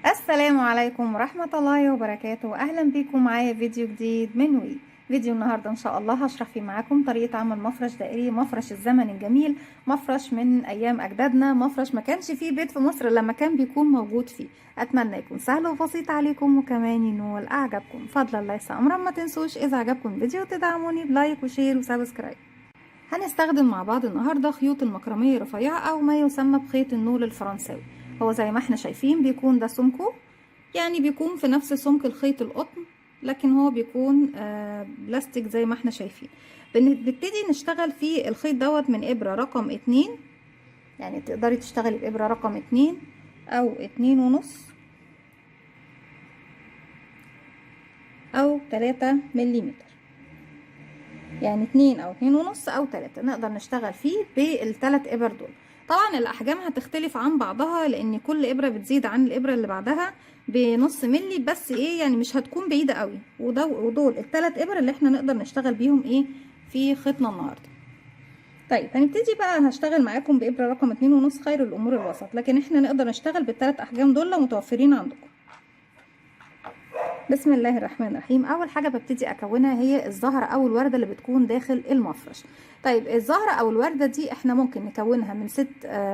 السلام عليكم ورحمة الله وبركاته. أهلا بكم معايا فيديو جديد من فيديو النهاردة إن شاء الله هشرح فيه معاكم طريقة عمل مفرش دائري، مفرش الزمن الجميل، مفرش من أيام أجدادنا، مفرش ما كانش فيه بيت في مصر لما كان بيكون موجود فيه. أتمنى يكون سهل وبسيط عليكم وكمان ينول أعجبكم. فضلا ليس أمرا، ما تنسوش إذا عجبكم الفيديو تدعموني بلايك وشير وسبسكرايب. هنستخدم مع بعض النهاردة خيوط المكرمية الرفيعة أو ما يسمى بخيط النول الفرنساوي. هو زي ما احنا شايفين بيكون ده سمكه، يعني بيكون في نفس سمك الخيط القطن، لكن هو بيكون بلاستيك زي ما احنا شايفين. بنبتدي نشتغل في الخيط دوت من إبرة رقم 2، يعني تقدري تشتغلي بإبرة رقم 2 أو 2.5 أو 3 مليمتر، يعني 2 أو 2.5 أو 3 نقدر نشتغل فيه بالثلاث إبر دول. طبعا الأحجام هتختلف عن بعضها لأن كل إبرة بتزيد عن الإبرة اللي بعدها بنص ملي، بس إيه يعني مش هتكون بعيدة قوي. ودول الثلاث إبر اللي احنا نقدر نشتغل بيهم إيه في خيطنا النهاردة. طيب هنبتدي بقى، هشتغل معاكم بإبرة رقم 2.5، خير الأمور الوسط، لكن احنا نقدر نشتغل بالثلاث أحجام دول لو متوفرين عندكم. بسم الله الرحمن الرحيم. اول حاجه ببتدي اكونها هي الزهره او الورده اللي بتكون داخل المفرش. طيب الزهره او الورده دي احنا ممكن نكونها من 6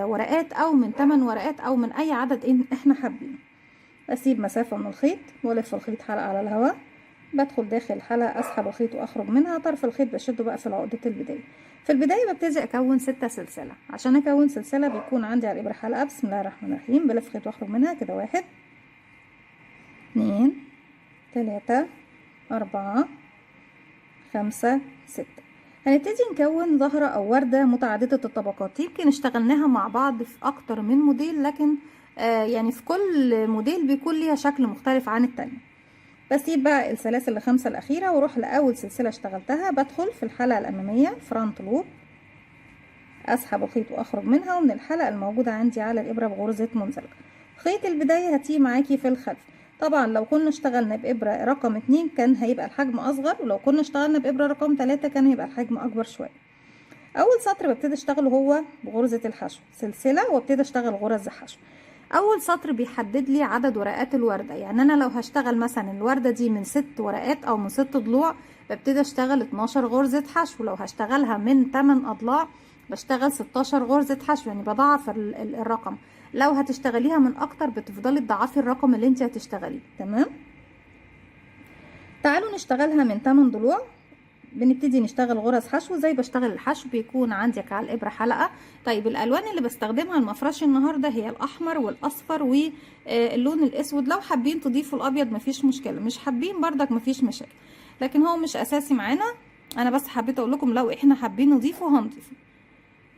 ورقات او من 8 ورقات او من اي عدد احنا حابين. اسيب مسافه من الخيط والف الخيط حلقه على الهواء، بدخل داخل الحلقه، اسحب الخيط واخرج منها. طرف الخيط بشده بقى في عقده البدايه. في البدايه ببتدي اكون 6 سلسله. عشان اكون سلسله بيكون عندي على الابره حلقه. بسم الله الرحمن الرحيم، بلف خيط واخرج منها كده. 1 2 3 4 5 6. هنبتدي نكون زهرة او وردة متعددة الطبقات. يمكن اشتغلناها مع بعض في اكتر من موديل، لكن يعني في كل موديل بيكون ليها شكل مختلف عن التاني. بسيب بقى السلاسل الخمسة الاخيرة واروح لاول سلسلة اشتغلتها. بدخل في الحلقة الامامية فرونت لوب، اسحب الخيط واخرج منها، ومن الحلقة الموجودة عندي على الابرة بغرزة منزلقة. خيط البداية هتيجي معاكي في الخلف. طبعا لو كنا اشتغلنا بإبرة رقم 2 كان هيبقى الحجم أصغر، ولو كنا اشتغلنا بإبرة رقم 3 كان هيبقى الحجم أكبر شوية. أول سطر ببتدي اشتغله هو بغرزة الحشو، سلسلة وابتدي اشتغل غرز حشو. أول سطر بيحدد لي عدد ورقات الوردة. يعني أنا لو هشتغل مثلا الوردة دي من 6 ورقات أو من 6 ضلوع ببتدي اشتغل 12 غرزة حشو. لو هشتغلها من 8 أضلاع بشتغل 16 غرزة حشو، يعني بضاعف الرقم. لو هتشتغليها من اكتر بتفضلي تضاعفي الرقم اللي انت هتشتغليه. تمام، تعالوا نشتغلها من 8 ضلوع. بنبتدي نشتغل غرز حشو زي بشتغل الحشو. بيكون عندك على الابره حلقه. طيب الالوان اللي بستخدمها المفرش النهارده هي الاحمر والاصفر واللون الاسود. لو حابين تضيفوا الابيض مفيش مشكله، مش حابين بردك مفيش مشاكل، لكن هو مش اساسي معانا. انا بس حبيت اقول لكم لو احنا حابين نضيفه هنضيفه.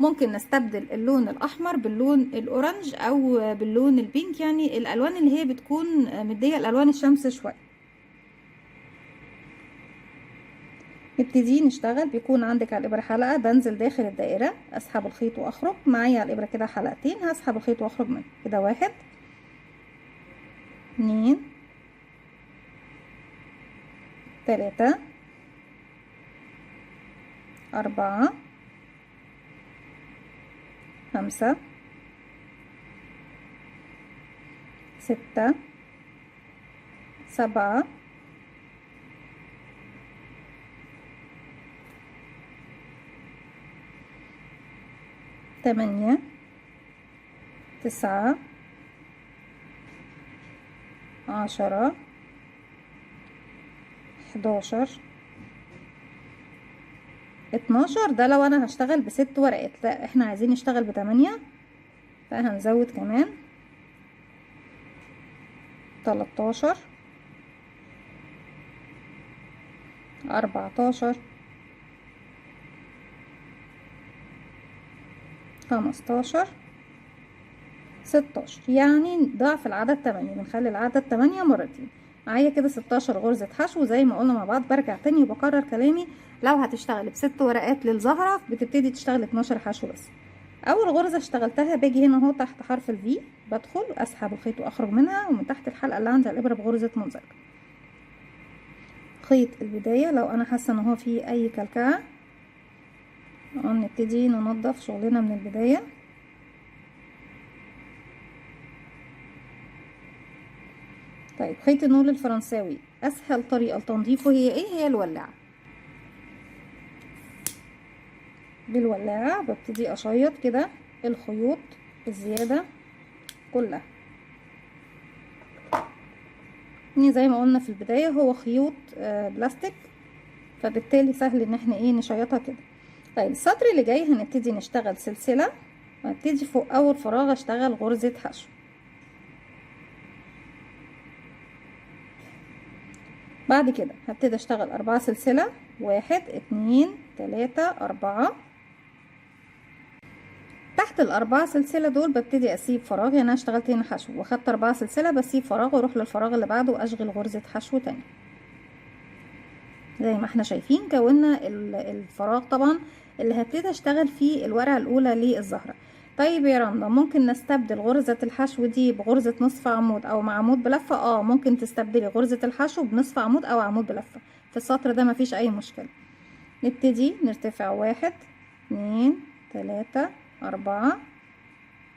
ممكن نستبدل اللون الاحمر باللون الاورنج او باللون البينك، يعني الالوان اللي هي بتكون مديه الالوان الشمس شويه. نبتدي نشتغل. بيكون عندك على الابره حلقه، بنزل داخل الدائره، اسحب الخيط واخرج معايا على الابره كده حلقتين، هسحب الخيط واخرج منه كده. 1 2 3 4 5 6 7 8 9 10 11 12. ده لو انا هشتغل ب6 ورقات، لا احنا عايزين نشتغل ب8، فهنزود كمان 13 14 15 16، يعني ضعف العدد 8. بنخلي العدد 8 مرتين. معايا كده 16 غرزة حشو زي ما قلنا مع بعض. برجع تاني وبكرر كلامي، لو هتشتغلي ب6 ورقات للزهرة بتبتدي تشتغلي 12 حشو بس. اول غرزة اشتغلتها باجي هنا اهو تحت حرف الفي، بدخل اسحب الخيط واخرج منها، ومن تحت الحلقة اللي عندي على الابرة بغرزة منزلقة. خيط البداية لو انا حاسة ان هو فيه اي كلكعة نبتدي ننظف شغلنا من البداية. طيب خيط النول الفرنساوي اسهل طريقة لتنظيفه هي ايه؟ هي الولاعة. بالولاعة ببتدي اشيط كده الخيوط الزيادة كلها. يعني زي ما قلنا في البداية هو خيوط بلاستيك، فبالتالي سهل ان احنا ايه نشيطها كده. طيب السطر اللي جاي هنبتدي نشتغل سلسلة، وهبتدي فوق اول فراغ اشتغل غرزة حشو. بعد كده هبتدي اشتغل 4 سلسلة، 1 2 3 4. تحت ال4 سلسلة دول ببتدي اسيب فراغ، يعني انا اشتغلت هنا حشو واخدت 4 سلسلة، بسيب فراغ واروح للفراغ اللي بعده واشغل غرزة حشو تاني. زي ما احنا شايفين كونا الفراغ طبعا اللي هبتدي اشتغل فيه الورقة الاولى للزهرة. طيب يا رندا، ممكن نستبدل غرزة الحشو دي بغرزة نصف عمود او مع عمود بلفة؟ ممكن تستبدلي غرزة الحشو بنصف عمود او عمود بلفة في السطر ده، مفيش اي مشكلة. نبتدي نرتفع 1 2 3 4،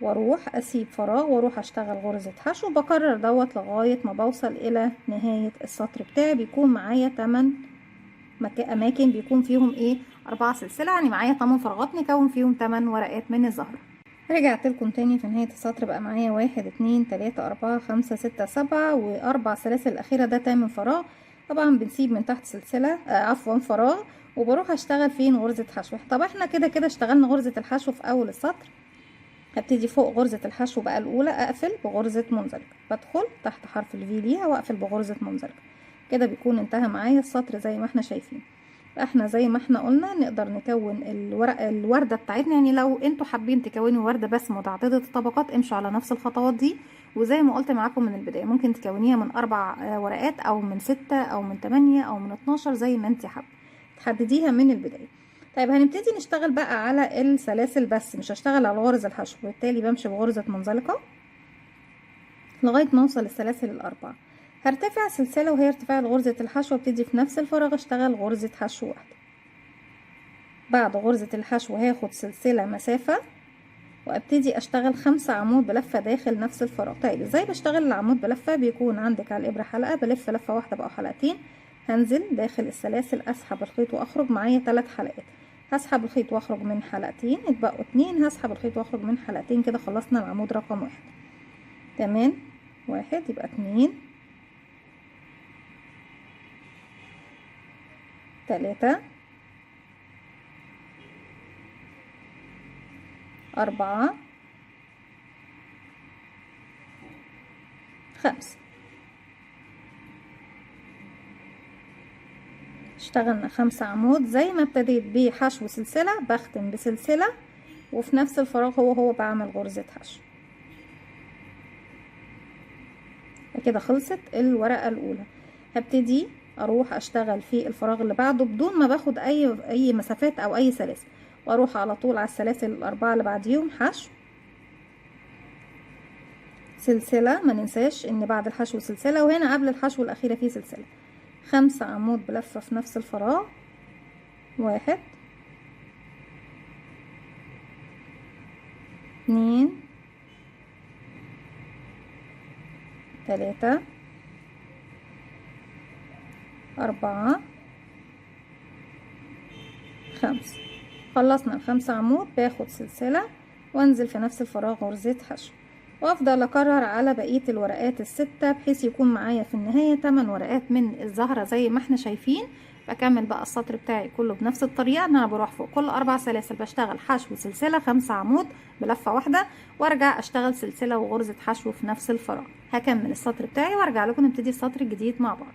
واروح اسيب فراغ واروح اشتغل غرزة حشو. بكرر دوت لغاية ما بوصل الى نهاية السطر بتاعي. بيكون معايا 8 اماكن بيكون فيهم ايه 4 سلسلة، يعني معايا 8 فراغات نكون فيهم 8 ورقات من الزهرة. رجعت لكم تاني في نهاية السطر، بقى معايا 1 2 3 4 5 6 7 و4 سلاسل الاخيرة ده 8 فراغ. طبعا بنسيب من تحت سلسلة عفوا فراغ، وبروح اشتغل فين غرزة حشو. طب احنا كده كده اشتغلنا غرزة الحشو في اول السطر. هبتدي فوق غرزة الحشو بقى الاولى اقفل بغرزة منزلقة، بدخل تحت حرف الفي ليها واقفل بغرزة منزلقة. كده بيكون انتهى معايا السطر زي ما احنا شايفين. احنا زي ما احنا قلنا نقدر نكون الوردة بتاعتنا، يعني لو انتوا حابين تكونوا وردة بس متعددة الطبقات امشوا على نفس الخطوات دي. وزي ما قلت معاكم من البداية ممكن تكونيها من 4 ورقات او من 6 او من 8 او من 12 زي ما انت حابة، تحدديها من البداية. طيب هنبتدي نشتغل بقى على السلاسل بس، مش هشتغل على غرز الحشو، وبالتالي بمشي بغرزة منزلقة لغاية ما اوصل السلاسل ال4. هرتفع سلسلة وهي ارتفاع غرزة الحشو، ابتدي في نفس الفراغ اشتغل غرزة حشو واحدة. بعد غرزة الحشو هاخد سلسلة مسافة وابتدي اشتغل 5 عمود بلفة داخل نفس الفراغ. طيب ازاي بشتغل العمود بلفة؟ بيكون عندك على الابرة حلقة، بلف لفة واحدة بقى حلقتين، هنزل داخل السلاسل اسحب الخيط واخرج، معايا 3 حلقات. هسحب الخيط واخرج من حلقتين، اتبقوا 2، هسحب الخيط واخرج من حلقتين. كده خلصنا العمود رقم 1. كمان 1 يبقى 2 3 4 5. اشتغلنا 5 عمود. زي ما ابتديت بحشو سلسلة بختم بسلسلة، وفي نفس الفراغ هو بعمل غرزة حشو. كده خلصت الورقة الاولى. هبتدي اروح اشتغل في الفراغ اللي بعده بدون ما باخد اي مسافات او اي سلاسل، واروح على طول على السلاسل ال4 اللي بعديهم حشو سلسلة. ما ننساش ان بعد الحشو سلسلة، وهنا قبل الحشو الاخيرة في سلسلة. 5 عمود بلفة في نفس الفراغ، 1 2 3 4 5. خلصنا ال5 عمود، باخد سلسلة وانزل في نفس الفراغ غرزة حشو، وافضل اكرر على بقية الورقات ال6 بحيث يكون معايا في النهاية 8 ورقات من الزهرة زي ما احنا شايفين. بكمل بقى السطر بتاعي كله بنفس الطريقة، ان انا بروح فوق كل 4 سلاسل بشتغل حشو سلسلة 5 عمود بلفة واحدة، وارجع اشتغل سلسلة وغرزة حشو في نفس الفراغ. هكمل السطر بتاعي وارجع لكم نبتدي السطر الجديد مع بعض.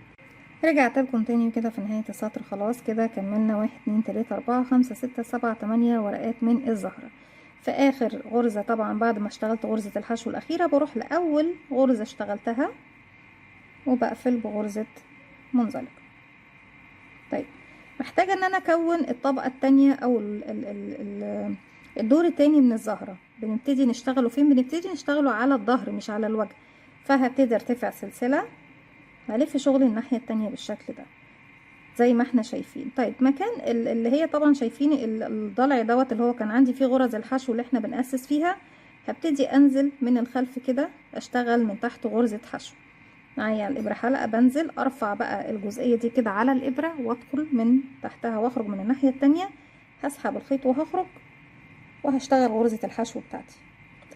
رجعت لكم تاني كده في نهاية السطر. خلاص كده كملنا 1 2 3 4 5 6 7 8 ورقات من الزهرة. في اخر غرزة طبعا بعد ما اشتغلت غرزة الحشو الاخيرة بروح لاول غرزة اشتغلتها وبقفل بغرزة منزلقة. طيب محتاجة ان انا اكون الطبقة التانية او الدور التاني من الزهرة. بنبتدي نشتغله فين؟ بنبتدي نشتغله على الظهر مش على الوجه. فهبتدي ارتفع سلسلة، هلف شغلي الناحية التانية بالشكل ده زي ما احنا شايفين. طيب مكان اللي هي طبعا شايفين الضلع دوت اللي هو كان عندي فيه غرز الحشو اللي احنا بنأسس فيها، هبتدي انزل من الخلف كده اشتغل من تحت غرزة حشو. معايا الابره حلقه، بنزل ارفع بقى الجزئيه دي كده على الابره وادخل من تحتها واخرج من الناحيه التانية. هسحب الخيط وهخرج وهشتغل غرزه الحشو بتاعتي.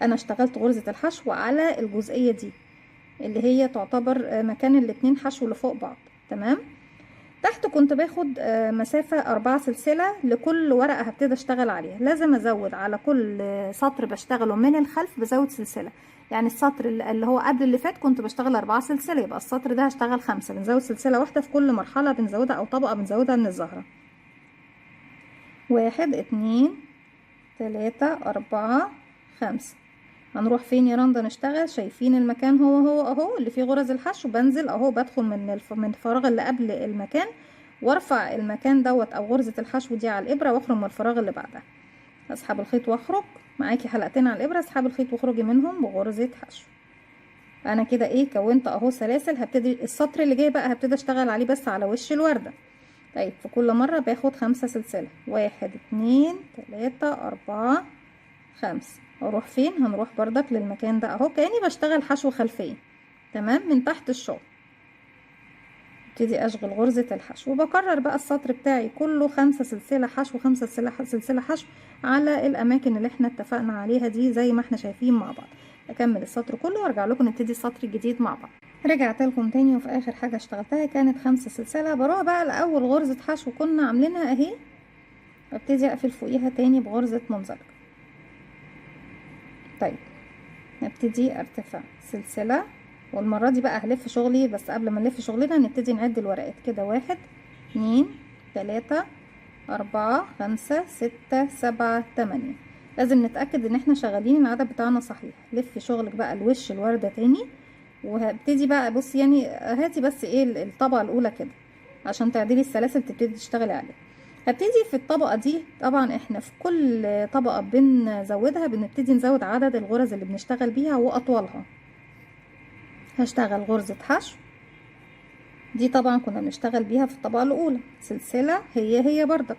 انا اشتغلت غرزه الحشو على الجزئيه دي اللي هي تعتبر مكان الاتنين حشو اللي فوق بعض. تمام. تحت كنت باخد مسافة 4 سلسلة لكل ورقة هبتدي اشتغل عليها. لازم ازود على كل سطر بشتغله من الخلف بزود سلسلة. يعني السطر اللي هو قبل اللي فات كنت بشتغل 4 سلسلة، يبقى السطر ده هشتغل 5. بنزود سلسلة واحدة في كل مرحلة بنزودها او طبقة بنزودها من الزهرة. 1 2 3 4 5. هنروح فين يا رندا نشتغل؟ شايفين المكان هو اهو اللي فيه غرز الحشو. بنزل اهو بدخل من الفراغ اللي قبل المكان وارفع المكان دوت او غرزة الحشو دي على الابرة واخرج من الفراغ اللي بعدها. اسحب الخيط واخرج. معاكي حلقتين على الابرة، اسحبي الخيط واخرجي منهم بغرزة حشو. انا كده ايه كونت اهو سلاسل. هبتدي السطر اللي جاي بقى هبتدي اشتغل عليه بس على وش الوردة. طيب في كل مرة باخد 5 سلسلة. 1 2 3 4 5. اروح فين؟ هنروح بردك للمكان ده اهو كأني بشتغل حشو خلفية. تمام. من تحت الشغل ابتدي اشغل غرزة الحشو وبكرر بقى السطر بتاعي كله 5 سلسلة حشو 5 سلسلة حشو على الاماكن اللي احنا اتفقنا عليها دي زي ما احنا شايفين مع بعض. اكمل السطر كله وارجع لكم نبتدي السطر الجديد مع بعض. رجعت لكم تاني وفي اخر حاجة اشتغلتها كانت 5 سلسلة. بروح بقى لاول غرزة حشو كنا عاملينها اهي، ابتدي اقفل فوقيها تاني بغرزة منزلقة. طيب نبتدي ارتفع سلسلة، والمرة دي بقى هلف شغلي. بس قبل ما نلف شغلنا نبتدي نعد الورقات كده. 1 2 3 4 5 6 7 8. لازم نتأكد ان احنا شغالين العدد بتاعنا صحيح. لف شغلك بقى الوش الوردة تاني، وهبتدي بقى بصي يعني هاتي بس ايه الطبقة الاولى كده عشان تعدلي السلاسل تبتدي تشتغلي عليها. هبتدي في الطبقة دي. طبعا احنا في كل طبقة بنزودها بنبتدي نزود عدد الغرز اللي بنشتغل بيها واطولها. هشتغل غرزة حشو دي طبعا كنا بنشتغل بيها في الطبقة الاولى سلسلة هي بردك.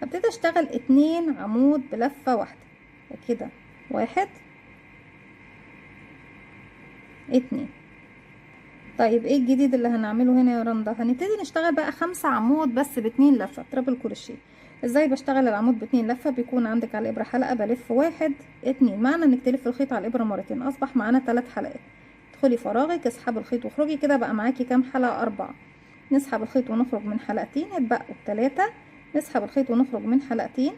هبتدي اشتغل 2 عمود بلفة واحدة كده. 1 2. طيب ايه الجديد اللي هنعمله هنا يا رندا؟ هنبتدي نشتغل بقى 5 عمود بس ب2 لفة ترابل كروشيه. ازاي بشتغل العمود ب2 لفة؟ بيكون عندك على الابرة حلقة بلف 1 2. معنى انك تلف الخيط على الابرة مرتين اصبح معانا 3 حلقات. ادخلي فراغك اسحبي الخيط واخرجي كده بقى معاكي كام حلقة؟ 4. نسحب الخيط ونخرج من حلقتين اتبقوا 3. نسحب الخيط ونخرج من حلقتين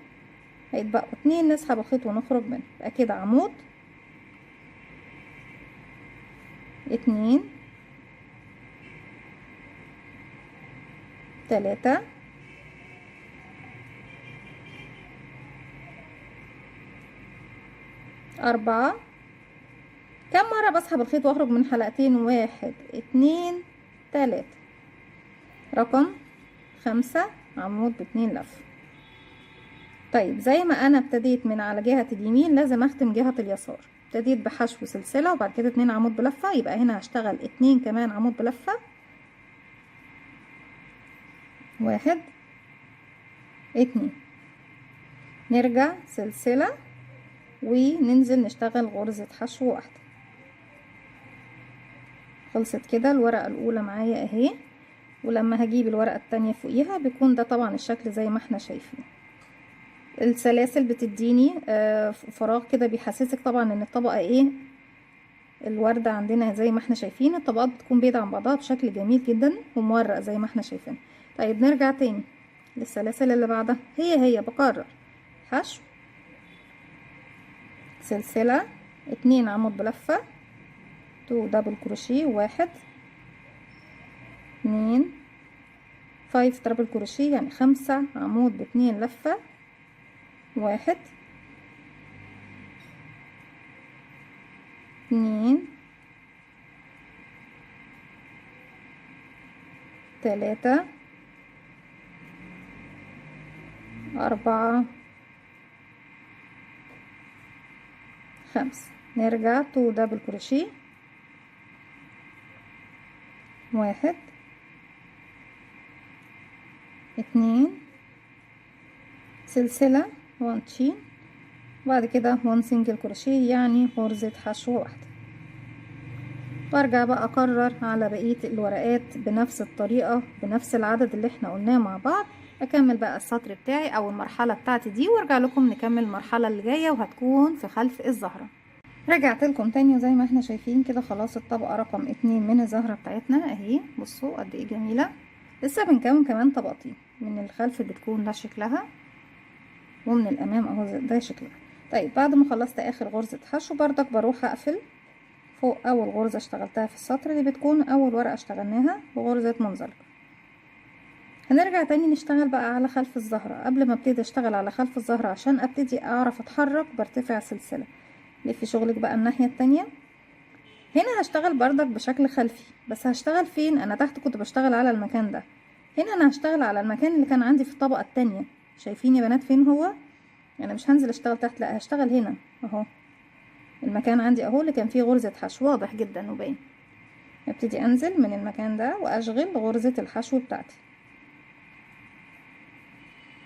هيتبقوا 2. نسحب الخيط ونخرج منه يبقى كده عمود 2 3 4. كم مرة بسحب الخيط واخرج من حلقتين؟ 1 2 3. رقم 5 عمود ب2 لفة. طيب زي ما انا ابتديت من على جهة اليمين لازم اختم جهة اليسار. ابتديت بحشو سلسلة وبعد كده 2 عمود بلفة، يبقى هنا هشتغل 2 كمان عمود بلفة. 1 2. نرجع سلسلة وننزل نشتغل غرزة حشو واحدة. خلصت كده الورقة الاولى معايا اهي، ولما هجيب الورقة التانية فوقيها بيكون ده طبعا الشكل زي ما احنا شايفين. السلاسل بتديني فراغ كده بيحسسك طبعا ان الطبقة ايه الوردة عندنا زي ما احنا شايفين. الطبقات بتكون بعيدة عن بعضها بشكل جميل جدا ومورق زي ما احنا شايفين. طيب نرجع تاني للسلاسل اللي بعدها. هي بكرر حشو سلسلة 2 عمود بلفة 2 دبل كروشيه 1 2 5 دبل كروشيه يعني 5 عمود ب2 لفة. 1 2 3 4 5. نرجع 2 دبل كروشيه 1 2 سلسلة 1 تشين بعد كده 1 سنجل كروشيه يعني غرزة حشو واحدة. وارجع بقى اكرر على بقية الورقات بنفس الطريقة بنفس العدد اللي احنا قلناه مع بعض. اكمل بقى السطر بتاعي او المرحلة بتاعتي دي وارجع لكم نكمل المرحلة اللي جاية وهتكون في خلف الزهرة. رجعت لكم تاني وزي ما احنا شايفين كده خلاص الطبقة رقم 2 من الزهرة بتاعتنا اهي. بصوا قد ايه جميلة. لسه بنكون كمان طبقتين، من الخلف بتكون ده شكلها ومن الامام اهو ده شكلها. طيب بعد ما خلصت اخر غرزة حشو بردك بروح اقفل فوق اول غرزة اشتغلتها في السطر اللي بتكون اول ورقة اشتغلناها بغرزة منزلقة. هنرجع تاني نشتغل بقى على خلف الزهرة. قبل ما ابتدي اشتغل على خلف الزهرة عشان ابتدي اعرف اتحرك برتفع سلسلة. لفي شغلك بقى الناحية التانية. هنا هشتغل بردك بشكل خلفي، بس هشتغل فين؟ انا تحت كنت بشتغل على المكان ده، هنا انا هشتغل على المكان اللي كان عندي في الطبقة التانية. شايفين يا بنات فين هو؟ انا مش هنزل اشتغل تحت، لا هشتغل هنا اهو. المكان عندي اهو اللي كان فيه غرزة حشو واضح جدا وباين. ابتدي انزل من المكان ده واشغل غرزة الحشو بتاعتي.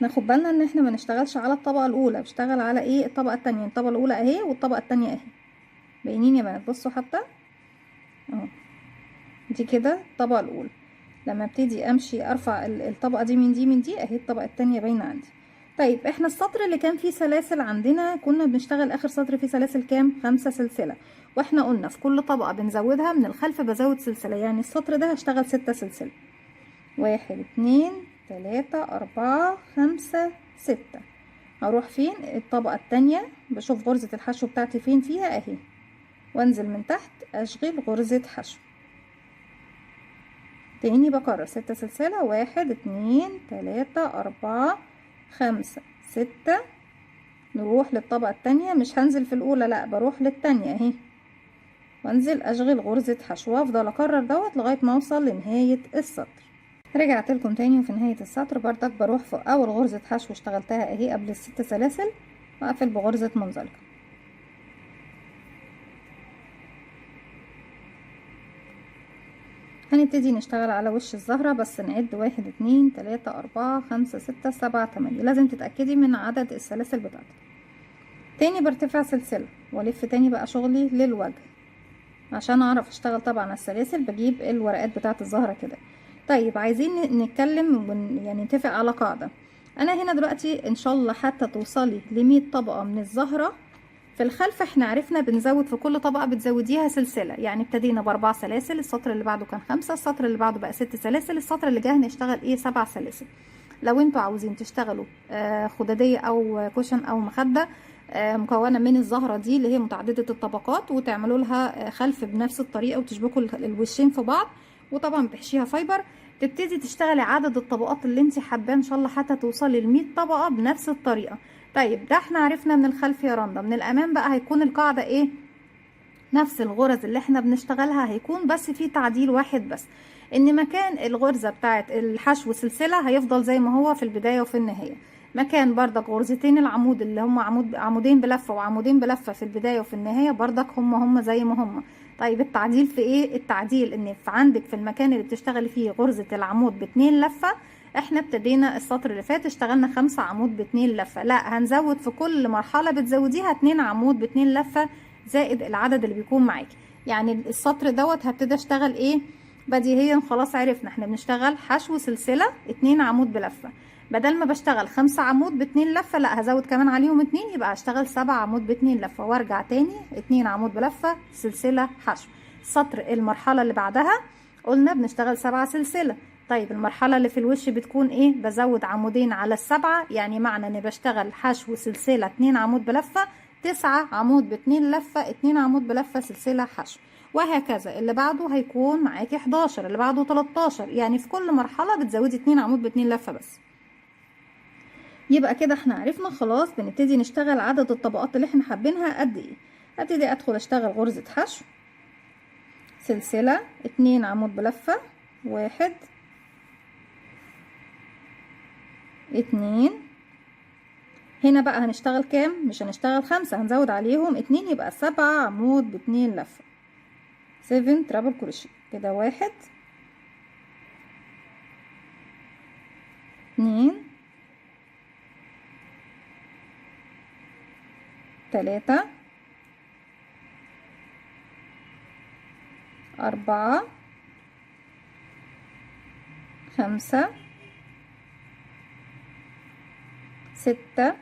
ناخد بالنا ان احنا ما نشتغلش على الطبقة الاولى، بشتغل على ايه؟ الطبقة التانية. الطبقة الاولى اهي والطبقة التانية اهي باينين يا بنات. بصوا حتى اهو دي كده الطبقة الاولى. لما ابتدي امشي ارفع الطبقة دي من دي اهي الطبقة التانية باينة عندي. طيب احنا السطر اللي كان فيه سلاسل عندنا كنا بنشتغل اخر سطر فيه سلاسل كام؟ 5 سلسلة. واحنا قلنا في كل طبقة بنزودها من الخلف بزود سلسلة، يعني السطر ده هشتغل 6 سلسلة. 1 2 3 4 5 6. هروح فين؟ الطبقة التانية بشوف غرزة الحشو بتاعتي فين فيها اهي، وانزل من تحت اشغل غرزة حشو. تاني بكرر 6 سلسلة. 1 2 3 4 5 6. نروح للطبقة التانية، مش هنزل في الاولى لا بروح للتانية اهي، وانزل اشغل غرزة حشو وافضل اكرر دوت لغاية ما اوصل لنهاية السطر. رجعت لكم تاني وفي نهاية السطر بردك بروح في اول غرزة حشو اشتغلتها اهي قبل ال6 سلاسل واقفل بغرزة منزلقة. هنبتدي نشتغل على وش الزهرة، بس نعد 1 2 3 4 5 6 7 8. لازم تتأكدي من عدد السلاسل بتاعتك. تاني برتفع سلسلة والف تاني بقى شغلي للوجه عشان اعرف اشتغل. طبعا السلاسل بجيب الورقات بتاعت الزهرة كده. طيب عايزين نتكلم يعني نتفق على قاعدة. انا هنا دلوقتي ان شاء الله حتى توصلي ل100 طبقة من الزهرة في الخلف احنا عرفنا بنزود في كل طبقة بتزوديها سلسلة. يعني ابتدينا ب4 سلاسل، السطر اللي بعده كان 5، السطر اللي بعده بقى 6 سلاسل، السطر اللي جاي هنشتغل ايه 7 سلاسل. لو انتوا عاوزين تشتغلوا خدادية او كوشن او مخدة مكونة من الزهرة دي اللي هي متعددة الطبقات، وتعملوا لها خلف بنفس الطريقة وتشبكوا الوشين في بعض، وطبعا بتحشيها فايبر، تبتدي تشتغلي عدد الطبقات اللي انت حاباه ان شاء الله حتى توصلي ل100 طبقة بنفس الطريقة. طيب ده احنا عرفنا من الخلف يا رندا. من الامام بقى هيكون القاعدة ايه؟ نفس الغرز اللي احنا بنشتغلها هيكون بس في تعديل واحد بس، ان مكان الغرزة بتاعت الحشو سلسلة هيفضل زي ما هو في البداية وفي النهاية. مكان بردك غرزتين العمود اللي هم عمودين بلفة وعمودين بلفة في البداية وفي النهاية بردك هم زي ما هم. طيب التعديل في ايه؟ التعديل ان في عندك في المكان اللي بتشتغلي فيه غرزة العمود ب2 لفة، احنا ابتدينا السطر اللي فات اشتغلنا 5 عمود ب2 لفة، لا هنزود في كل مرحلة بتزوديها 2 عمود ب2 لفة زائد العدد اللي بيكون معاكي. يعني السطر دوت هبتدي اشتغل ايه؟ بديهيا خلاص عرفنا احنا بنشتغل حشو سلسلة 2 عمود بلفة. بدل ما بشتغل 5 عمود ب2 لفة لا هزود كمان عليهم 2، يبقى هشتغل 7 عمود ب2 لفة وارجع تاني 2 عمود بلفة سلسلة حشو. سطر المرحلة اللي بعدها قلنا بنشتغل 7 سلسلة. طيب المرحلة اللي في الوش بتكون ايه؟ بزود عمودين على ال7، يعني معنى اني بشتغل حشو سلسلة 2 عمود بلفة 9 عمود ب2 لفة 2 عمود بلفة سلسلة حشو، وهكذا. اللي بعده هيكون معاكي 11، اللي بعده 13، يعني في كل مرحلة بتزودي 2 عمود ب2 لفة بس. يبقى كده احنا عرفنا خلاص بنبتدي نشتغل عدد الطبقات اللي احنا حابينها قد ايه. ابتدي ادخل اشتغل غرزة حشو سلسلة 2 عمود بلفة 1 2. هنا بقى هنشتغل كام؟ مش هنشتغل 5، هنزود عليهم 2 يبقى 7 عمود ب2 لفة 7 ترابل كروشيه كده. 1 2 3 4 5 6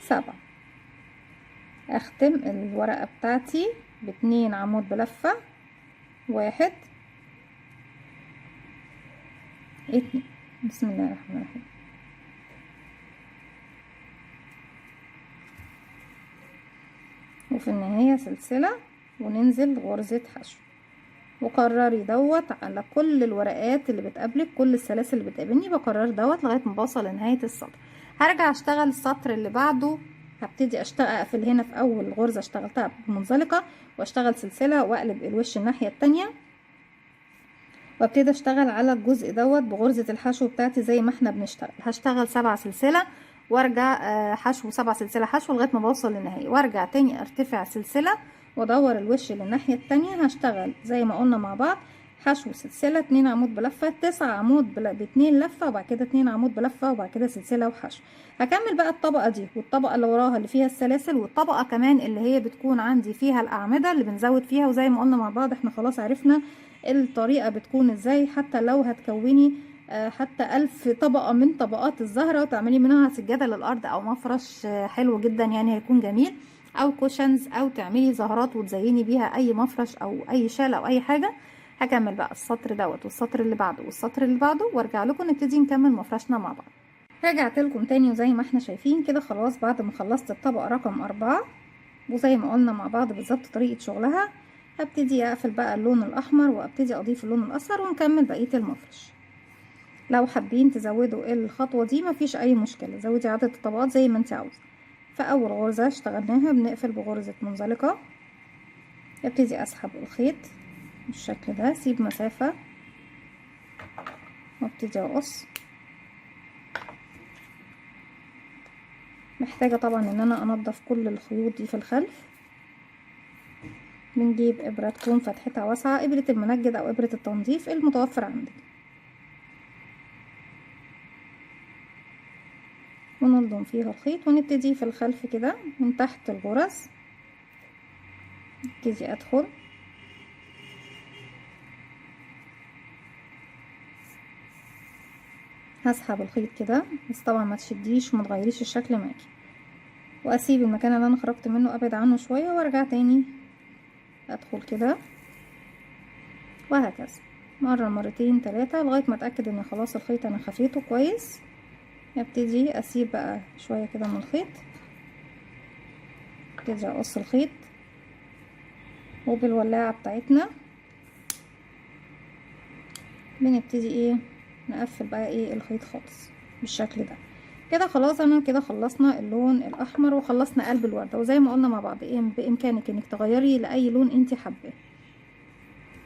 7. اختم الورقة بتاعتي ب2 عمود بلفة، 1 2. بسم الله الرحمن الرحيم. وفي النهاية سلسلة وننزل غرزة حشو. وقرري دوت على كل الورقات اللي بتقابلك، كل السلاسل اللي بتقابلني بكرر دوت لغاية ما بوصل لنهاية السطر. هرجع اشتغل السطر اللي بعده، هبتدي اقفل هنا في اول غرزة اشتغلتها بمنزلقة، واشتغل سلسلة واقلب الوش الناحية التانية، وابتدي اشتغل على الجزء دوت بغرزة الحشو بتاعتي زي ما احنا بنشتغل. هشتغل 7 سلسلة وارجع حشو 7 سلسلة حشو لغاية ما بوصل للنهاية، وارجع تاني ارتفع سلسلة وادور الوش للناحية التانية. هشتغل زي ما قلنا مع بعض حشو سلسلة 2 عمود بلفة، 9 عمود ب2 لفة، وبعد كده 2 عمود بلفة، وبعد كده سلسلة وحشو. هكمل بقى الطبقة دي والطبقة اللي وراها اللي فيها السلاسل، والطبقة كمان اللي هي بتكون عندي فيها الأعمدة اللي بنزود فيها. وزي ما قلنا مع بعض احنا خلاص عرفنا الطريقة بتكون ازاي، حتى لو هتكوني حتى 1000 طبقة من طبقات الزهرة وتعملي منها سجادة للأرض أو مفرش حلو جدا، يعني هيكون جميل، أو كوشنز، أو تعملي زهرات وتزيني بيها أي مفرش أو أي شال أو أي حاجة. هكمل بقى السطر دوت والسطر اللي بعده والسطر اللي بعده، وارجع لكم نبتدي نكمل مفرشنا مع بعض. رجعت لكم تاني، وزي ما احنا شايفين كده خلاص بعد ما خلصت الطبقة رقم 4، وزي ما قلنا مع بعض بالظبط طريقة شغلها، هبتدي اقفل بقى اللون الاحمر وابتدي اضيف اللون الاصفر ونكمل بقية المفرش. لو حابين تزودوا الخطوة دي مفيش اي مشكلة، زودي عدد الطبقات زي ما انت عاوزة. فاول غرزة اشتغلناها بنقفل بغرزة منزلقة، ابتدي اسحب الخيط بالشكل ده، اسيب مسافة وابتدي اقص. محتاجة طبعا ان انا انضف كل الخيوط دي في الخلف. بنجيب ابرة تكون فتحتها واسعة، ابرة المنجد او ابرة التنظيف المتوفر عندك، ونلضم فيها الخيط ونبتدي في الخلف كده من تحت الغرز. ابتدي ادخل هسحب الخيط كده، بس طبعا ما تشديش وما تغيريش الشكل معاكي، واسيب المكان اللي انا خرجت منه ابعد عنه شوية وارجع تاني ادخل كده، وهكذا مرة مرتين 3 لغاية ما اتأكد ان خلاص الخيط انا خفيته كويس. ابتدي اسيب بقى شوية كده من الخيط، ابتدي اقص الخيط، وبالولاعة بتاعتنا بنبتدي نقفل بقى الخيط خالص بالشكل ده. كده خلاص انا كده خلصنا اللون الاحمر وخلصنا قلب الوردة. وزي ما قلنا مع بعض بامكانك انك تغيري لاي لون انت حباه.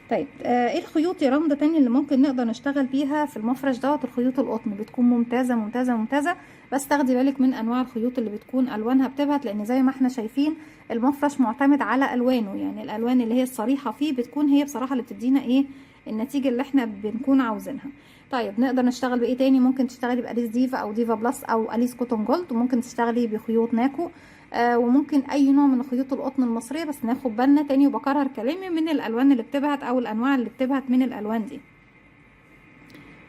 طيب ايه الخيوط يا رمضة تاني اللي ممكن نقدر نشتغل بيها في المفرش دوت؟ الخيوط القطن بتكون ممتازة ممتازة ممتازة، بس تاخدي بالك من انواع الخيوط اللي بتكون الوانها بتبهت، لان زي ما احنا شايفين المفرش معتمد على الوانه، يعني الالوان اللي هي الصريحة فيه بتكون هي بصراحة اللي بتدينا النتيجة اللي احنا بنكون عاوزينها. طيب نقدر نشتغل بايه تاني؟ ممكن تشتغلي بأليس ديفا او ديفا بلس او أليس كوتون جولد، وممكن تشتغلي بخيوط ناكو، وممكن اي نوع من خيوط القطن المصرية، بس ناخد بالنا تاني وبكرر كلامي من الالوان اللي بتبهت او الانواع اللي بتبهت من الالوان دي.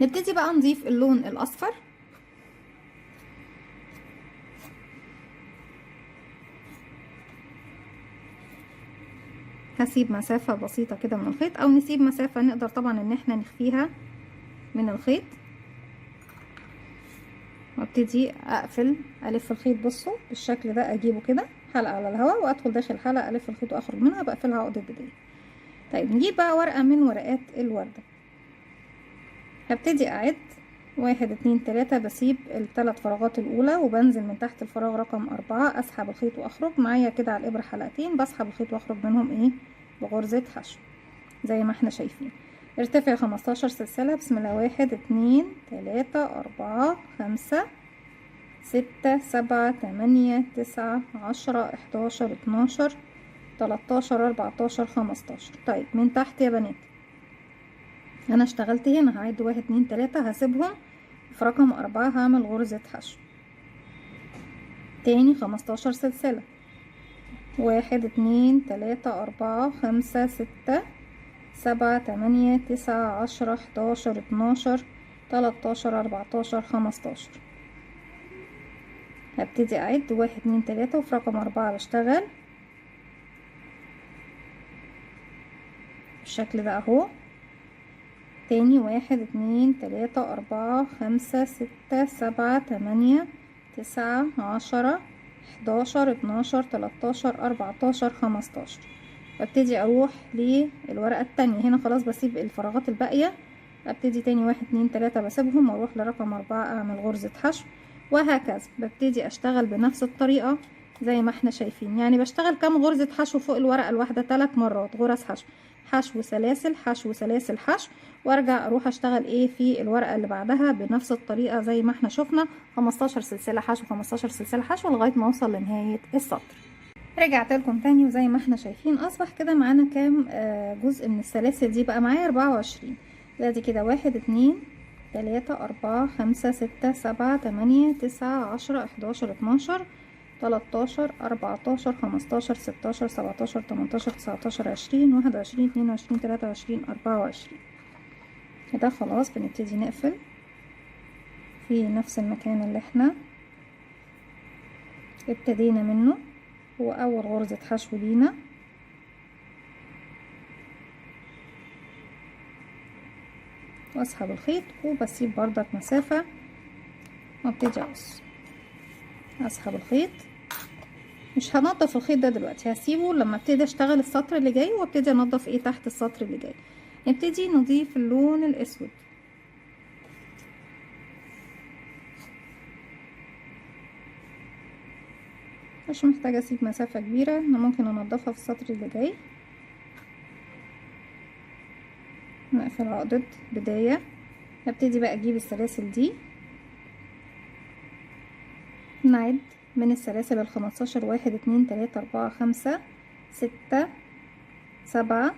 نبتدي بقى نضيف اللون الاصفر. هسيب مسافة بسيطة كده من الخيط، او نسيب مسافة نقدر طبعا ان احنا نخفيها من الخيط، وابتدي اقفل الف الخيط. بصوا بالشكل ده، اجيبه كده حلقة على الهواء وادخل داخل الحلقة الف الخيط واخرج منها، بقفلها عقدة بداية. طيب نجيب بقى ورقة من ورقات الوردة، هبتدي اعد 1 2 3، بسيب ال3 فراغات الاولى وبنزل من تحت الفراغ رقم 4، اسحب الخيط واخرج معايا كده على الابرة حلقتين، بسحب الخيط واخرج منهم بغرزة حشو زي ما احنا شايفين. ارتفع 15 سلسلة. بسم الله. 1 2 3 4 5 6 7 8 9 10 11 12 13 14 15. طيب من تحت يا بنات انا اشتغلت هنا، هعد 1 2 3، هسيبهم في رقم 4، هعمل غرزة حشو تاني 15 سلسلة. 1 2 3 4 5 6 7 8 9 10 11 12 13 14 15. هبتدي اعد 1 2 3 وفي رقم 4 بشتغل بالشكل ده اهو. تاني 1 2 3 4 5 6 7 8 9 10 11 12 13 14 15. ببتدي اروح للورقة التانية هنا خلاص، بسيب الفراغات الباقية. ابتدي تاني 1 2 3 بسيبهم واروح لرقم 4 اعمل غرزة حشو، وهكذا ببتدي اشتغل بنفس الطريقة زي ما احنا شايفين. يعني بشتغل كام غرزة حشو فوق الورقة الواحدة؟ 3 مرات غرز حشو، حشو سلاسل، حشو سلاسل، حشو، وارجع اروح اشتغل ايه في الورقة اللي بعدها بنفس الطريقة زي ما احنا شفنا، 15 سلسلة حشو 15 سلسلة حشو لغاية ما اوصل لنهاية السطر. رجعت لكم تاني وزي ما احنا شايفين اصبح كده معانا كام جزء من السلاسل دي؟ بقى معايا 24. ادي كده 1 2 3 4 5 6 7 8 9 10 11 12 13 14 15 16 17 18 19 20 21 22 23 24. كده خلاص بنبتدي نقفل في نفس المكان اللي احنا ابتدينا منه. هو اول غرزة حشو لينا، واسحب الخيط وبسيب بردك مسافة وابتدي اقص. اسحب الخيط، مش هنضف الخيط ده دلوقتي، هسيبه لما ابتدي اشتغل السطر اللي جاي وابتدي انضف ايه تحت السطر اللي جاي. نبتدي نضيف اللون الاسود. مش محتاجة اسيب مسافة كبيرة، انا ممكن انضفها في السطر اللي جاي. نقفل عقدة بداية. هبتدي بقى اجيب السلاسل دي، نعد من السلاسل ال15 1 2 3 4 5 6 7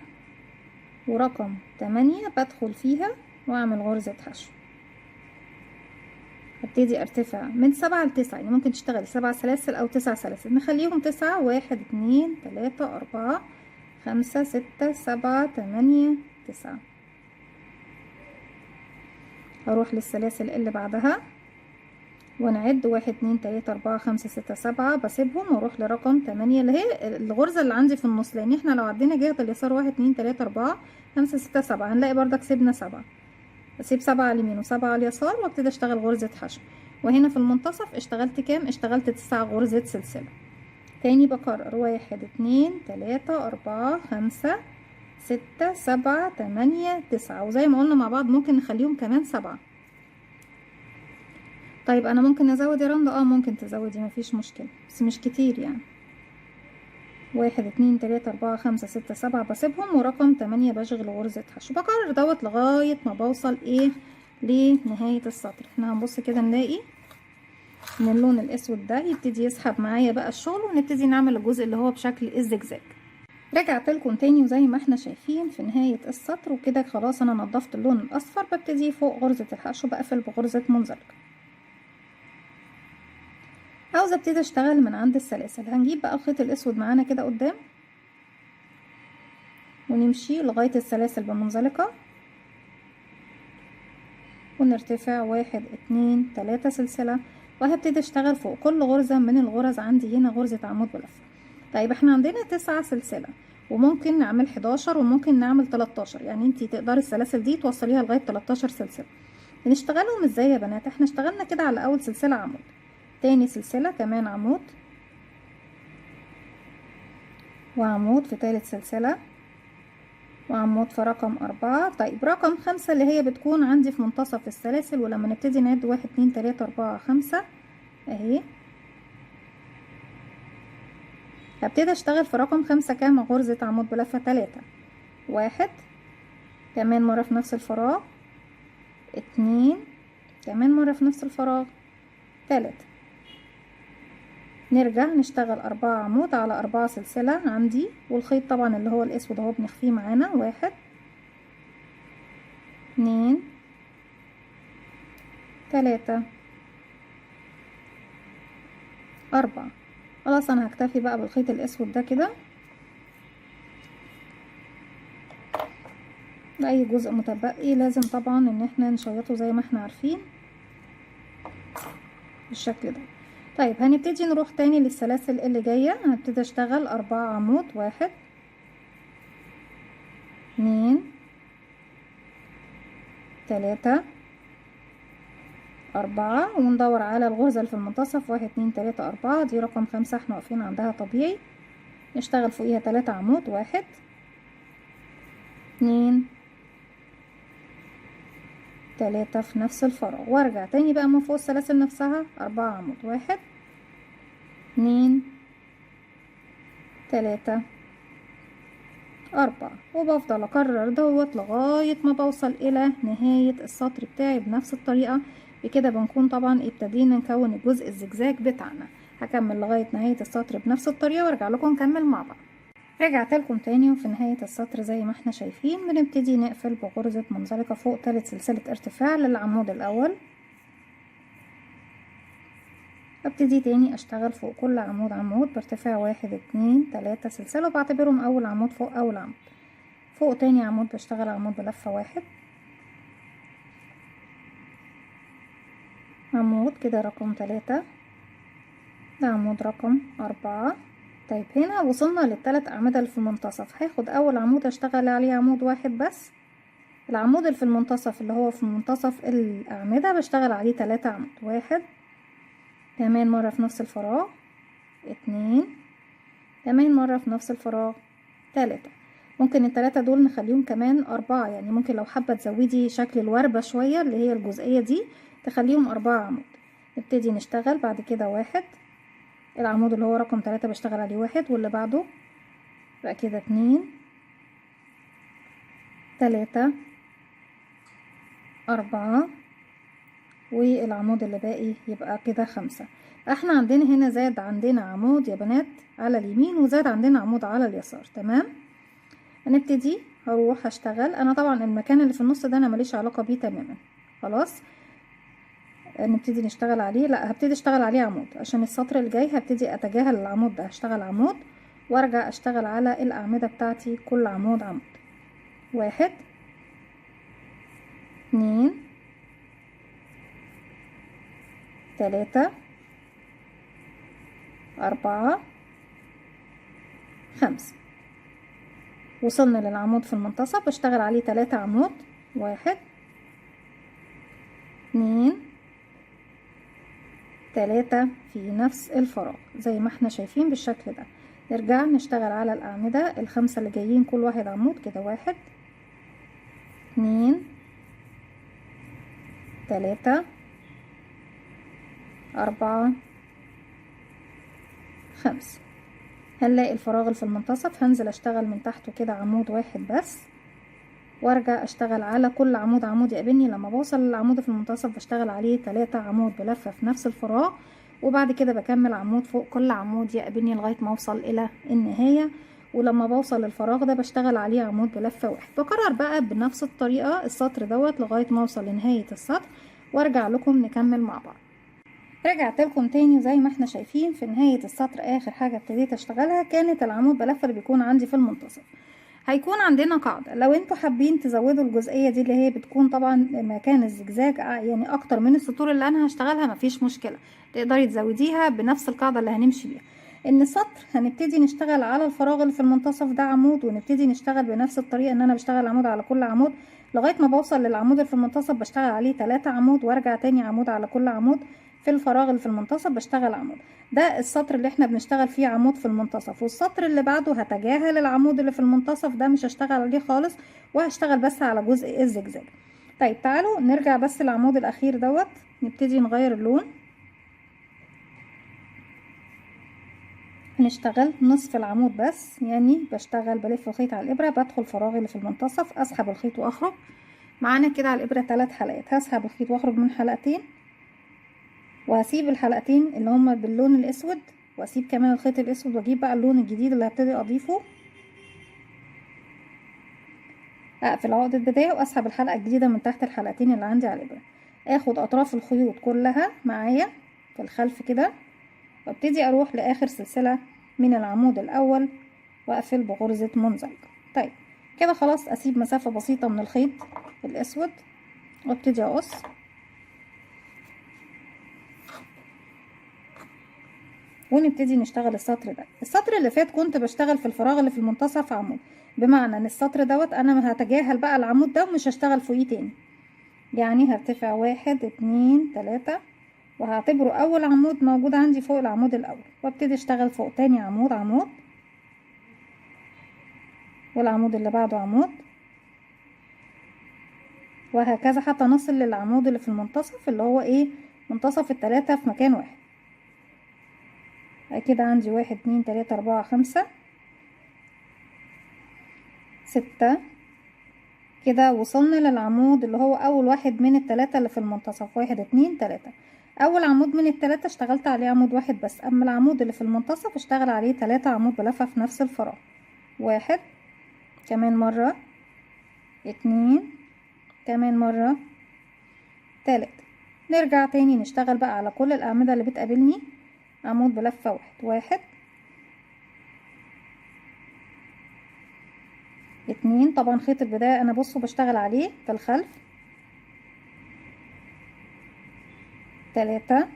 ورقم 8 بدخل فيها واعمل غرزة حشو. هبتدي ارتفع من 7 ل9، يعني ممكن تشتغلي 7 سلاسل او 9 سلاسل، نخليهم 9. 1 2 3 4 5 6 7 8 9. هروح للسلاسل اللي بعدها ونعد 1 2 3 4 5 6 7 بسيبهم واروح لرقم 8 اللي هي الغرزة اللي عندي في النص، لان احنا لو عدينا جهة اليسار 1 2 3 4 5 6 7 هنلاقي بردك سيبنا 7. بسيب 7 على اليمين و7 على اليسار وابتدي اشتغل غرزة حشو. وهنا في المنتصف اشتغلت كام؟ اشتغلت 9 غرزة سلسلة. تاني بكرر 1 2 3 4 5 6 7 8 9، وزي ما قلنا مع بعض ممكن نخليهم كمان 7. طيب انا ممكن ازود يا رندا؟ ممكن تزودي مفيش مشكلة، بس مش كتير يعني. 1 2 3 4 5 6 7 بسيبهم ورقم 8 بشغل غرزة حشو. بكرر دوت لغاية ما بوصل ايه لنهاية السطر. احنا هنبص كده نلاقي ان اللون الاسود ده يبتدي يسحب معايا بقى الشغل، ونبتدي نعمل الجزء اللي هو بشكل الزجزاج. رجعت لكم تاني وزي ما احنا شايفين في نهاية السطر وكده خلاص انا نضفت اللون الاصفر. ببتدي فوق غرزة الحشو بقفل بغرزة منزلقة. عاوزة ابتدي اشتغل من عند السلاسل. هنجيب بقى الخيط الاسود معانا كده قدام ونمشي لغاية السلاسل بمنزلقة ونرتفع 1 2 3 سلسلة، وهبتدي اشتغل فوق كل غرزة من الغرز. عندي هنا غرزة عمود بلفة. طيب احنا عندنا 9 سلسلة وممكن نعمل 11 وممكن نعمل 13، يعني انتي تقدري السلاسل دي توصليها لغاية 13 سلسلة. بنشتغلهم ازاي يا بنات؟ احنا اشتغلنا كده على اول سلسلة عمود، تاني سلسلة كمان عمود، وعمود في تالت سلسلة، وعمود في رقم 4. طيب رقم 5 اللي هي بتكون عندي في منتصف السلاسل، ولما نبتدي نعد 1 2 3 4 5 اهي هبتدي اشتغل في رقم 5 كام غرزة عمود بلفة؟ 3. 1 كمان مرة في نفس الفراغ، 2 كمان مرة في نفس الفراغ، 3. نرجع نشتغل 4 عمود على 4 سلسلة عندي، والخيط طبعا اللي هو الاسود اهو بنخفيه معانا. 1 2 3 4. خلاص انا هكتفي بقى بالخيط الاسود ده كده. اي جزء متبقي لازم طبعا ان احنا نشيطه زي ما احنا عارفين بالشكل ده. طيب هنبتدي نروح تاني للسلاسل اللي جاية. هنبتدي اشتغل 4 عمود، 1 2 3 4، وندور على الغرزة اللي في المنتصف. 1 2 3 4 دي رقم 5 احنا واقفين عندها طبيعي. نشتغل فوقيها 3 عمود، 1 2 3 في نفس الفراغ، وارجع تاني بقى من فوق السلاسل نفسها 4 عمود، 1 2 3 4، وبفضل اكرر دوت لغاية ما بوصل الى نهاية السطر بتاعي بنفس الطريقة. بكده بنكون طبعا ابتدينا نكون الجزء الزجزاج بتاعنا. هكمل لغاية نهاية السطر بنفس الطريقة وارجع لكم نكمل مع بعض. رجعت لكم تاني، وفي نهاية السطر زي ما احنا شايفين بنبتدي نقفل بغرزة منزلقة فوق تالت سلسلة ارتفاع للعمود الاول. ابتدي تاني اشتغل فوق كل عمود عمود بارتفاع 1 2 3 سلسلة، وبعتبرهم اول عمود فوق اول عمود. فوق تاني عمود بشتغل عمود بلفة 1 عمود كده رقم 3، ده عمود رقم 4. طيب هنا وصلنا للثلاث اعمدة اللي في المنتصف. هاخد اول عمود اشتغل عليه عمود واحد بس. العمود اللي في المنتصف اللي هو في منتصف الاعمدة بشتغل عليه 3 عمود، 1 كمان مرة في نفس الفراغ، 2 كمان مرة في نفس الفراغ، 3. ممكن التلاتة دول نخليهم كمان 4، يعني ممكن لو حابة تزودي شكل الوردة شوية اللي هي الجزئية دي تخليهم 4 عمود. نبتدي نشتغل بعد كده 1 العمود اللي هو رقم 3 بشتغل عليه 1، واللي بعده بقى كده 2 3 4، والعمود اللي باقي يبقى كده 5. احنا عندنا هنا زاد عندنا عمود يا بنات على اليمين، وزاد عندنا عمود على اليسار. تمام، هنبتدي هروح اشتغل. انا طبعا المكان اللي في النص ده انا ماليش علاقة بيه تماما. خلاص نبتدي نشتغل عليه. لا هبتدي اشتغل عليه عمود عشان السطر الجاي هبتدي اتجاهل العمود ده. هشتغل عمود وارجع اشتغل على الاعمدة بتاعتي كل عمود عمود. 1 2 3 4 5. وصلنا للعمود في المنتصف بشتغل عليه 3 عمود، 1 2 3 في نفس الفراغ زي ما احنا شايفين بالشكل ده. نرجع نشتغل على الأعمدة ال5 اللي جايين كل واحد عمود كده، 1 2 3 4 5. هنلاقي الفراغ اللي في المنتصف هنزل اشتغل من تحته كده عمود واحد بس، وارجع اشتغل على كل عمود عمود يقابلني. لما بوصل للعمود في المنتصف بشتغل عليه 3 عمود بلفة في نفس الفراغ، وبعد كده بكمل عمود فوق كل عمود يقابلني لغاية ما اوصل الى النهاية. ولما بوصل للفراغ ده بشتغل عليه عمود بلفة واحد. بكرر بقى بنفس الطريقة السطر دوت لغاية ما اوصل لنهاية السطر، وارجع لكم نكمل مع بعض. رجعت لكم تاني زي ما احنا شايفين في نهاية السطر. اخر حاجة ابتديت اشتغلها كانت العمود بلفة اللي بيكون عندي في المنتصف. هيكون عندنا قاعدة لو انتوا حابين تزودوا الجزئية دي اللي هي بتكون طبعا مكان الزجزاج يعني اكتر من السطور اللي انا هشتغلها، مفيش مشكلة، تقدري تزوديها بنفس القاعدة اللي هنمشي بيها. ان السطر هنبتدي نشتغل على الفراغ اللي في المنتصف ده عمود، ونبتدي نشتغل بنفس الطريقة ان انا بشتغل عمود على كل عمود لغاية ما بوصل للعمود اللي في المنتصف بشتغل عليه 3 عمود، وارجع تاني عمود على كل عمود في الفراغ اللي في المنتصف بشتغل عمود. ده السطر اللي احنا بنشتغل فيه عمود في المنتصف. والسطر اللي بعده هتجاهل العمود اللي في المنتصف ده، مش هشتغل عليه خالص، وهشتغل بس على جزء الزجزاج. طيب تعالوا نرجع بس العمود الاخير دوت نبتدي نغير اللون. هنشتغل نصف العمود بس، يعني بشتغل بلف الخيط على الابره، بدخل فراغ اللي في المنتصف، اسحب الخيط واخرج. معانا كده على الابره 3 حلقات، هسحب الخيط واخرج من حلقتين، وهسيب الحلقتين اللي هما باللون الاسود، واسيب كمان الخيط الاسود، واجيب بقى اللون الجديد اللي هبتدي اضيفه. اقفل عقدة بداية واسحب الحلقة الجديدة من تحت الحلقتين اللي عندي على الابرة. اخد اطراف الخيوط كلها معايا في الخلف كده، وابتدي اروح لاخر سلسلة من العمود الاول واقفل بغرزة منزلقة. طيب كده خلاص، اسيب مسافة بسيطة من الخيط الاسود وابتدي اقص. ونبتدي نشتغل السطر ده. السطر اللي فات كنت بشتغل في الفراغ اللي في المنتصف عمود، بمعنى ان السطر دوت انا هتجاهل بقى العمود ده ومش هشتغل فوقيه تاني. يعني هرتفع 1 2 3 وهعتبره اول عمود موجود عندي فوق العمود الاول، وابتدي اشتغل فوق تاني عمود عمود، والعمود اللي بعده عمود، وهكذا حتى نصل للعمود اللي في المنتصف اللي هو ايه، منتصف التلاتة في مكان واحد. كده عندي 1 2 3 4 5 6. كده وصلنا للعمود اللي هو اول واحد من التلاتة اللي في المنتصف. 1 2 3، اول عمود من التلاتة اشتغلت عليه عمود واحد بس، اما العمود اللي في المنتصف اشتغل عليه 3 عمود بلفة في نفس الفراغ. 1 كمان مرة، 2 كمان مرة، 3. نرجع تاني نشتغل بقى على كل الاعمدة اللي بتقابلني عمود بلفة واحد. 1 2، طبعا خيط البداية انا بصوا بشتغل عليه في الخلف. 3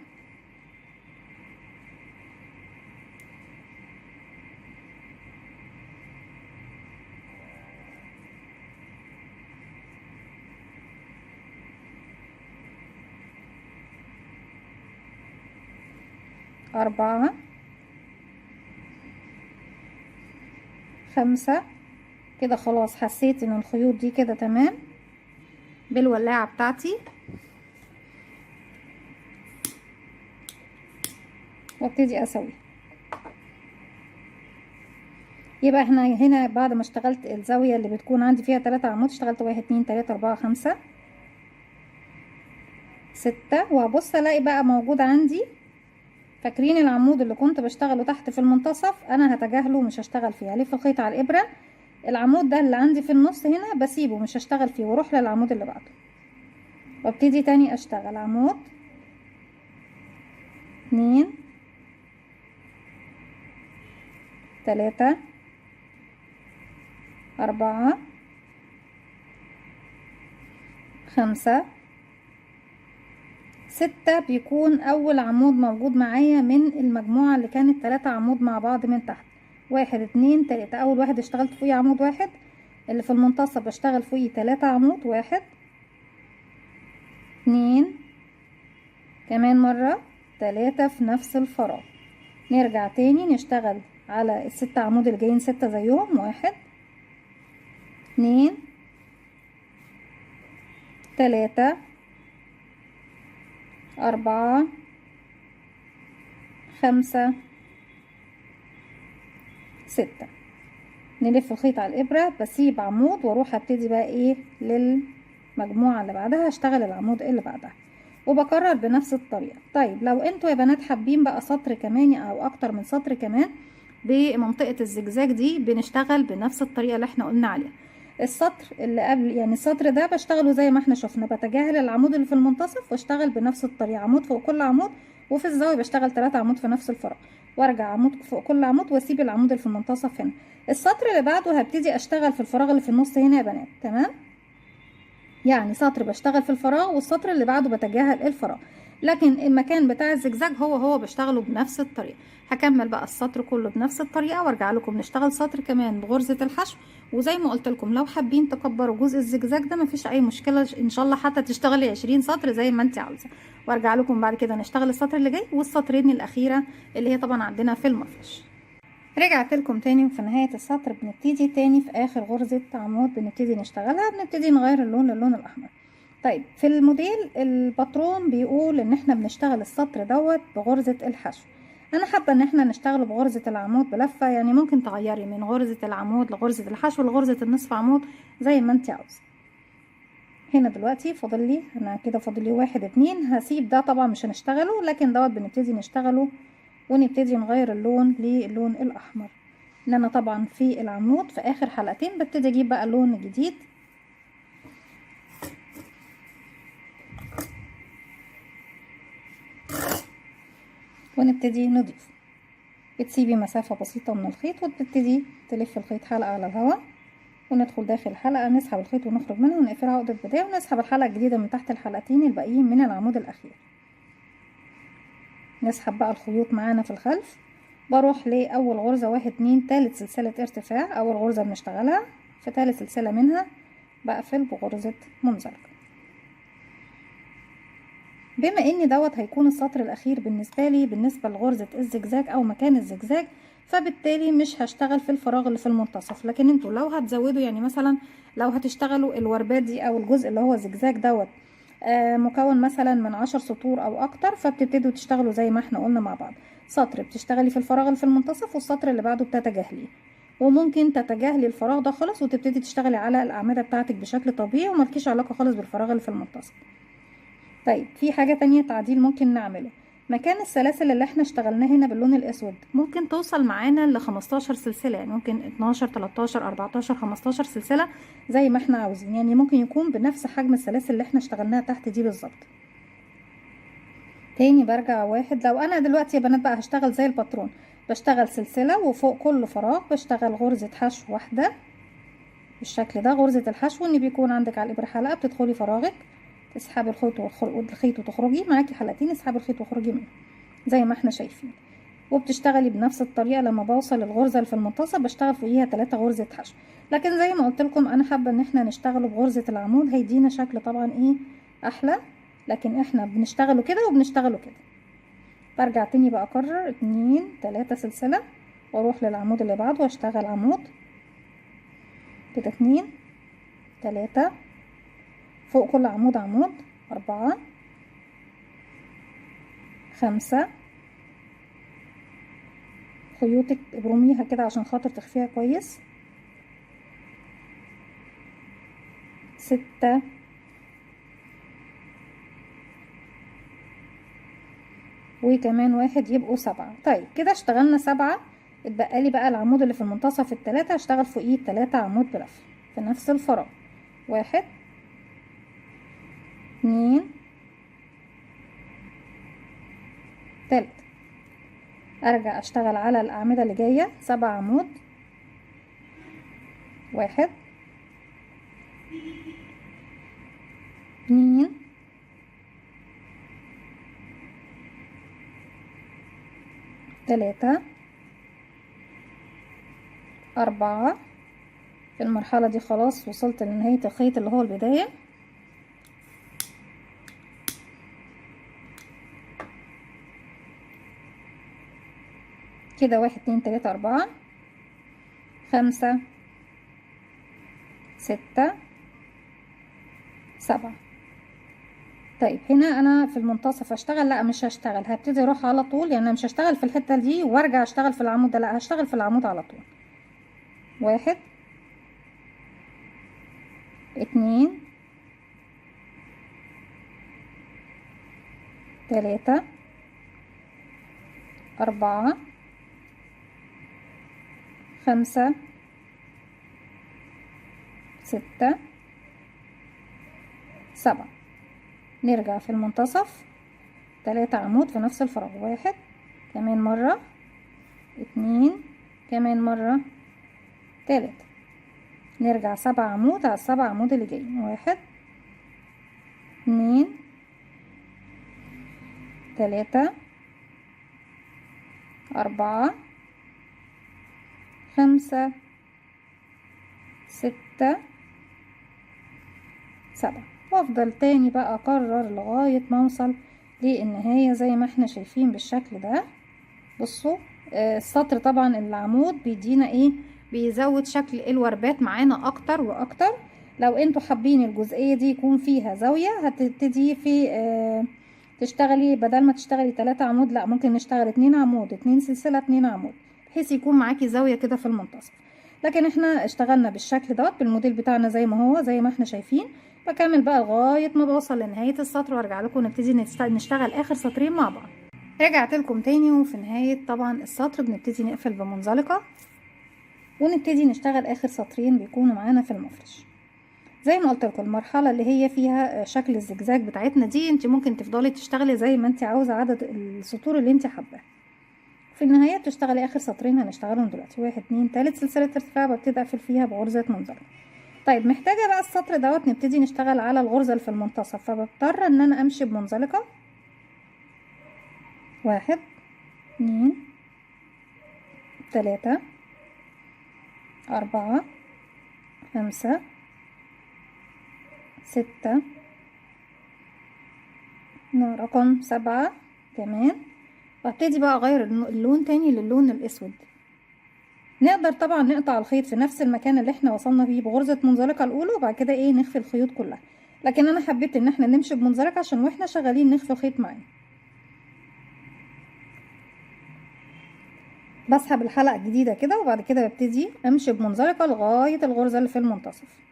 4 5. كده خلاص حسيت ان الخيوط دي كده تمام بالولاعة بتاعتي، وابتدي اسوي. يبقى احنا هنا بعد ما اشتغلت الزاوية اللي بتكون عندي فيها 3 عمود، اشتغلت 1 2 3 4 5 6، وهبص الاقي بقى موجود عندي، فاكرين العمود اللي كنت بشتغله تحت في المنتصف انا هتجاهله مش هشتغل فيه، الف الخيط على الابرة. العمود ده اللي عندي في النص هنا بسيبه مش هشتغل فيه، واروح للعمود اللي بعده وابتدي تاني اشتغل عمود 2 3 4 5 6. بيكون اول عمود موجود معايا من المجموعة اللي كانت 3 عمود مع بعض من تحت. 1 2 3، اول واحد اشتغلت فوقيه عمود واحد، اللي في المنتصف بشتغل فوقيه 3 عمود. 1 2 كمان مرة، 3 في نفس الفراغ. نرجع تاني نشتغل على ال6 عمود اللي جايين 6 زيهم. 1 2 3 4 5 6. نلف الخيط على الابرة، بسيب عمود واروح ابتدي بقى ايه للمجموعة اللي بعدها، اشتغل العمود اللي بعدها وبكرر بنفس الطريقة. طيب لو انتوا يا بنات حابين بقى سطر كمان او اكتر من سطر كمان بمنطقة الزجزاج دي، بنشتغل بنفس الطريقة اللي احنا قلنا عليها. السطر اللي قبل يعني السطر ده بشتغله زي ما احنا شفنا، بتجاهل العمود اللي في المنتصف واشتغل بنفس الطريقة، عمود فوق كل عمود، وفي الزاوية بشتغل 3 عمود في نفس الفراغ، وارجع عمود فوق كل عمود واسيب العمود اللي في المنتصف هنا. السطر اللي بعده هبتدي اشتغل في الفراغ اللي في النص هنا يا بنات، تمام؟ يعني سطر بشتغل في الفراغ والسطر اللي بعده بتجاهل الفراغ، لكن المكان بتاع الزجزاج هو بشتغله بنفس الطريقة. هكمل بقى السطر كله بنفس الطريقة وارجع لكم نشتغل سطر كمان بغرزة الحشو. وزي ما قلت لكم لو حابين تكبروا جزء الزجزاج ده مفيش اي مشكلة، ان شاء الله حتى تشتغلي 20 سطر زي ما انت عاوزة، وارجع لكم بعد كده نشتغل السطر اللي جاي والسطرين الاخيرة اللي هي طبعا عندنا في المفرش. رجعت لكم تاني، وفي نهاية السطر بنبتدي تاني في اخر غرزة عمود بنبتدي نشتغلها، بنبتدي نغير اللون للون الاحمر. طيب في الموديل الباترون بيقول ان احنا بنشتغل السطر دوت بغرزة الحشو. انا حابة ان احنا نشتغله بغرزة العمود بلفة، يعني ممكن تغيري من غرزة العمود لغرزة الحشو لغرزة النصف عمود زي ما انت عاوزة. هنا دلوقتي فاضل لي انا كده فاضل لي 1 2، هسيب ده طبعا مش هنشتغله، لكن دوت بنبتدي نشتغله ونبتدي نغير اللون للون الاحمر. ان انا طبعا في العمود في اخر حلقتين ببتدي اجيب بقى لون جديد. ونبتدي نضيف. بتسيبي مسافة بسيطة من الخيط وتبتدي تلف الخيط حلقة على الهواء، وندخل داخل الحلقة، نسحب الخيط ونخرج منها ونقفلها عقدة بداية، ونسحب الحلقة الجديدة من تحت الحلقتين الباقيين من العمود الأخير. نسحب بقى الخيوط معانا في الخلف. بروح لأول غرزة 1 2 تالت سلسلة ارتفاع، أول غرزة بنشتغلها في تالت سلسلة منها بقفل بغرزة منزلقة. بما ان دوت هيكون السطر الاخير بالنسبه لي بالنسبه لغرزه الزجزاج او مكان الزجزاج، فبالتالي مش هشتغل في الفراغ اللي في المنتصف. لكن انتوا لو هتزودوا، يعني مثلا لو هتشتغلوا الوربات دي او الجزء اللي هو زجزاج دوت مكون مثلا من 10 سطور او اكتر، فبتبتدوا تشتغلوا زي ما احنا قلنا مع بعض. سطر بتشتغلي في الفراغ اللي في المنتصف، والسطر اللي بعده بتتجاهليه، وممكن تتجاهلي الفراغ ده خالص وتبتدي تشتغلي على الاعمده بتاعتك بشكل طبيعي وملكيش علاقه خالص بالفراغ اللي في المنتصف. طيب في حاجة تانية تعديل ممكن نعمله. مكان السلاسل اللي احنا اشتغلناه هنا باللون الاسود ممكن توصل معانا ل 15 سلسلة، يعني ممكن 12 13 14 15 سلسلة زي ما احنا عاوزين، يعني ممكن يكون بنفس حجم السلاسل اللي احنا اشتغلناها تحت دي بالظبط. تاني برجع واحد. لو انا دلوقتي يا بنات بقى هشتغل زي الباترون، بشتغل سلسلة وفوق كل فراغ بشتغل غرزة حشو واحدة بالشكل ده. غرزة الحشو ان بيكون عندك على الابرة حلقة، بتدخلي فراغك تسحبي الخيط وتخرجي، معاكي حلقتين اسحبي الخيط وخرجي منه زي ما احنا شايفين. وبتشتغلي بنفس الطريقه. لما بوصل الغرزه اللي في المنتصف بشتغل فوقيها 3 غرزه حشو. لكن زي ما قلت لكم انا حابه ان احنا نشتغله بغرزه العمود، هيدينا شكل طبعا ايه احلى، لكن احنا بنشتغله كده وبنشتغله كده. برجع تاني بقى اكرر 2 3 سلسله واروح للعمود اللي بعده واشتغل عمود كده 2 3 فوق كل عمود عمود 4 5 خيوطك ابرميها كده عشان خاطر تخفيها كويس 6 وكمان 1 يبقوا 7. طيب كده اشتغلنا 7. اتبقى لي بقى العمود اللي في المنتصف ال3 هشتغل فوقيه 3 عمود بلف في نفس الفراغ 1 2 3. ارجع اشتغل على الاعمده اللي جايه 7 عمود 1 2 3 4. في المرحله دي خلاص وصلت لنهايه الخيط اللي هو البدايه. كده 1 2 3 4 5 6 7. طيب هنا انا في المنتصف هشتغل؟ لا مش هشتغل، هبتدي اروح على طول، يعني انا مش هشتغل في الحته دي وارجع اشتغل في العمود ده، لا هشتغل في العمود على طول. 1 2 3 4 5 6 7. نرجع في المنتصف 3 عمود في نفس الفراغ 1 كمان مرة 2 كمان مرة 3. نرجع 7 عمود على ال7 عمود اللي جايين 1 2 3 4 5 6 7. وافضل تاني بقى اكرر لغاية ما اوصل للنهاية زي ما احنا شايفين بالشكل ده. بصوا السطر طبعا العمود بيدينا ايه، بيزود شكل الوربات معانا اكتر واكتر. لو انتوا حابين الجزئية دي يكون فيها زاوية هتبتدي في تشتغلي بدل ما تشتغلي 3 عمود، لا ممكن نشتغل 2 عمود 2 سلسلة 2 عمود بحيث يكون معاكي زاوية كده في المنتصف. لكن احنا اشتغلنا بالشكل دوت بالموديل بتاعنا زي ما هو زي ما احنا شايفين. بكمل بقى لغاية ما بوصل لنهاية السطر وارجع لكم نبتدي نشتغل اخر سطرين مع بعض. رجعت لكم تاني، وفي نهاية طبعا السطر بنبتدي نقفل بمنزلقة ونبتدي نشتغل اخر سطرين بيكونوا معانا في المفرش. زي ما قلت لكم المرحله اللي هي فيها شكل الزجزاج بتاعتنا دي انت ممكن تفضلي تشتغلي زي ما انت عاوزه عدد السطور اللي انت حباه. في النهايه بتشتغلي اخر سطرين هنشتغلهم دلوقتي، 1 2 3 سلسله ارتفاع ببتدي اقفل فيها بغرزه منزلقه. طيب محتاجه بقى السطر دوت نبتدي نشتغل على الغرزه اللي في المنتصف، فبضطر ان انا امشي بمنزلقه 1 2 3 4 5 6 رقم 7 كمان، وابتدي بقى اغير اللون تاني للون الاسود. نقدر طبعا نقطع الخيط في نفس المكان اللي احنا وصلنا فيه بغرزة منزلقة الاولى، وبعد كده ايه نخفي الخيوط كلها، لكن انا حبيت ان احنا نمشي بمنزلقة عشان واحنا شغالين نخفي الخيط معانا. بسحب الحلقة الجديدة كده وبعد كده ببتدي امشي بمنزلقة لغاية الغرزة اللي في المنتصف.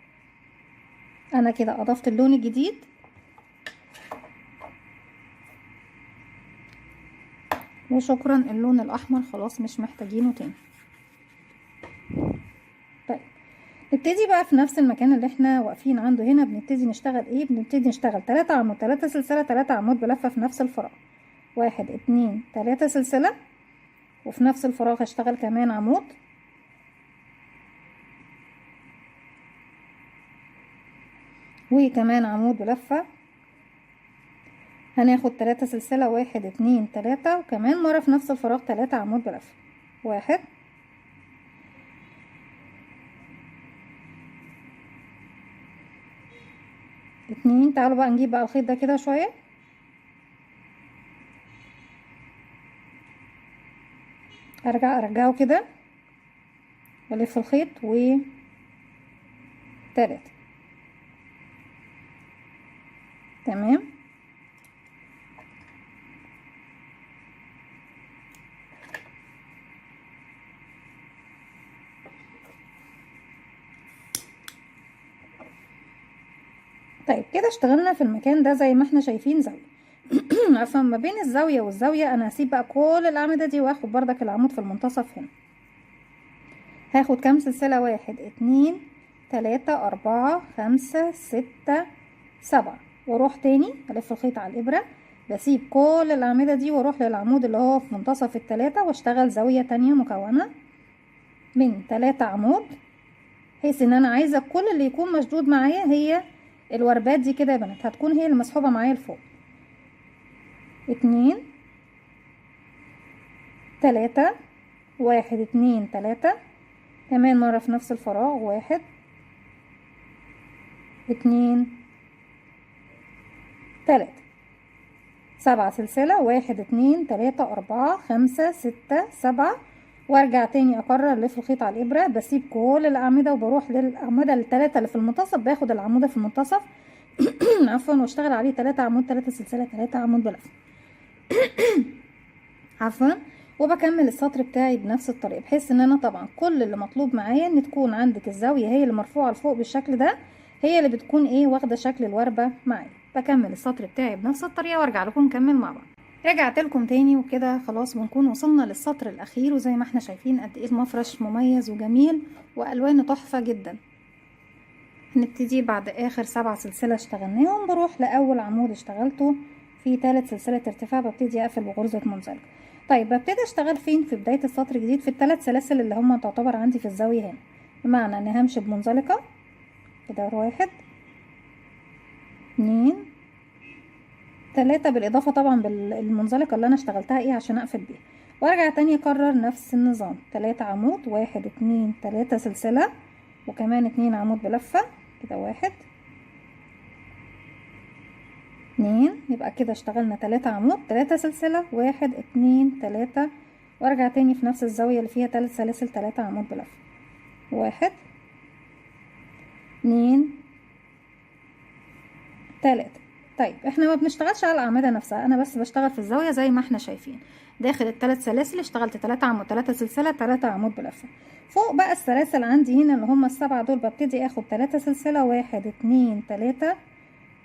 انا كده اضفت اللون الجديد، وشكرا اللون الاحمر خلاص مش محتاجينه تاني. طيب نبتدي بقى في نفس المكان اللي احنا واقفين عنده هنا، بنبتدي نشتغل ايه؟ بنبتدي نشتغل 3 عمود 3 سلسلة 3 عمود بلفة في نفس الفراغ، 1 2 3 سلسلة، وفي نفس الفراغ هشتغل كمان عمود، وكمان عمود بلفة، هناخد 3 سلسلة 1 2 3، وكمان مرة في نفس الفراغ 3 عمود بلفة، 1 2. تعالوا بقى نجيب بقى الخيط ده كده شوية، ارجعه كده والف الخيط، و 3 تمام. طيب كده اشتغلنا في المكان ده زي ما احنا شايفين زاوية. عارفة ما بين الزاوية والزاوية انا هسيب بقى كل الاعمدة دي واخد بردك العمود في المنتصف هنا. هاخد كام سلسلة؟ 1 2 3 4 5 6 7، واروح تاني الف الخيط على الابرة، بسيب كل الاعمدة دي واروح للعمود اللي هو في منتصف التلاتة، واشتغل زاوية تانية مكونة من 3 عمود، بحيث ان انا عايزة كل اللي يكون مشدود معايا هي الوربات دي كده يا بنات، هتكون هي اللي مسحوبة معايا لفوق. 2 3 1 2 3، كمان مرة في نفس الفراغ 1 2 3، 7 سلسلة 1 2 3 4 5 6 7، وارجع تاني اكرر الف الخيط على الابرة، بسيب كل الاعمدة وبروح للاعمدة الثلاثة اللي في المنتصف، باخد العمودة في المنتصف عفوا، واشتغل عليه 3 عمود 3 سلسلة 3 عمود بلف عفوا، وبكمل السطر بتاعي بنفس الطريقة، بحيث ان انا طبعا كل اللي مطلوب معايا ان تكون عندك الزاوية هي اللي مرفوعة لفوق بالشكل ده، هي اللي بتكون ايه واخدة شكل الوربة معايا. بكمل السطر بتاعي بنفس الطريقة وارجع لكم نكمل مع بعض. رجعت لكم تاني وكده خلاص بنكون وصلنا للسطر الاخير، وزي ما احنا شايفين قد ايه المفرش مميز وجميل والوانه تحفة جدا. هنبتدي بعد اخر 7 سلسلة اشتغلناهم، بروح لاول عمود اشتغلته في 3 سلسلة ارتفاع، ببتدي اقفل بغرزة منزلقة. طيب ببتدي اشتغل فين في بداية السطر الجديد؟ في ال3 سلاسل اللي هما تعتبر عندي في الزاوية هنا، بمعنى ان همشي بمنزلقة كده 1 2 3، بالاضافة طبعا بالمنزلقة اللي انا اشتغلتها ايه عشان اقفل بيها، وارجع تاني اكرر نفس النظام 3 عمود 1 2 3 سلسلة، وكمان 2 عمود بلفة كده 1 2، يبقى كده اشتغلنا 3 عمود 3 سلسلة 1 2 3، وارجع تاني في نفس الزاوية اللي فيها 3 سلاسل 3 عمود بلفة 1 2 3. طيب احنا ما بنشتغلش على الاعمدة نفسها، انا بس بشتغل في الزاوية زي ما احنا شايفين. داخل ال3 سلاسل اشتغلت 3 عمود 3 سلسلة 3 عمود بلفة. فوق بقى السلاسل عندي هنا اللي هم ال7 دول، ببتدي اخد 3 سلسلة 1 2 3،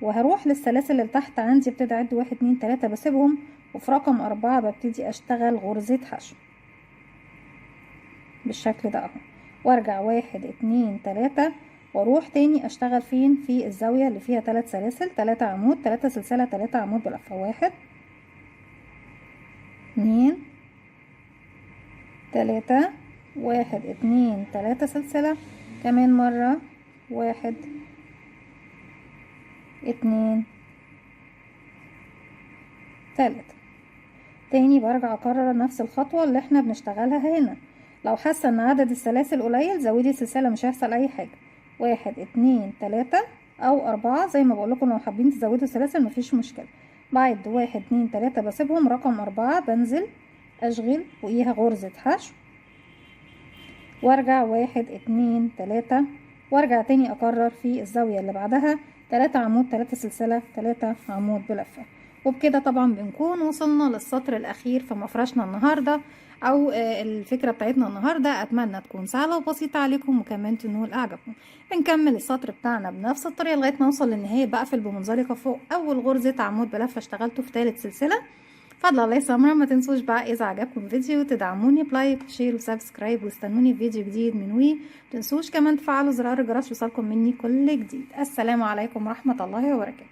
وهروح للسلاسل اللي تحت عندي ابتدي اعد 1 2 3 بسيبهم، وفي رقم 4 ببتدي اشتغل غرزة حشو بالشكل ده اهو، وارجع 1 2 3، واروح تاني اشتغل فين؟ في الزاوية اللي فيها 3 سلاسل، 3 عمود، 3 سلسلة، 3 عمود بلفة. 1 2 3 1 2 3 سلسلة، كمان مرة 1 2 3. تاني برجع اكرر نفس الخطوة اللي احنا بنشتغلها هنا. لو حاسة ان عدد السلاسل قليل زودي سلسلة، مش هيحصل اي حاجة. 1 2 3 او 4 زي ما بقولكم، لو حابين تزودوا سلاسل مفيش مشكلة. بعد 1 2 3 بسيبهم، رقم 4 بنزل اشغل فوقيها غرزة حشو، وارجع 1 2 3 وارجع تاني اكرر في الزاوية اللي بعدها 3 عمود، 3 سلسلة، 3 عمود بلفة. وبكده طبعا بنكون وصلنا للسطر الاخير في مفرشنا النهاردة، او الفكرة بتاعتنا النهاردة. اتمنى تكون سهلة وبسيطة عليكم وكمان تنول اعجابكم. بنكمل السطر بتاعنا بنفس الطريقة لغاية ما اوصل للنهاية. بقفل بمنزلقة فوق اول غرزة عمود بلفة اشتغلته في ثالث سلسلة. فضل الله يسمر. ما تنسوش بقى اذا عجبكم الفيديو تدعموني بلايك وشير وسبسكرايب، واستنوني في فيديو جديد من وي. متنسوش كمان تفعلوا زرار الجرس يوصلكم مني كل جديد. السلام عليكم ورحمة الله وبركاته.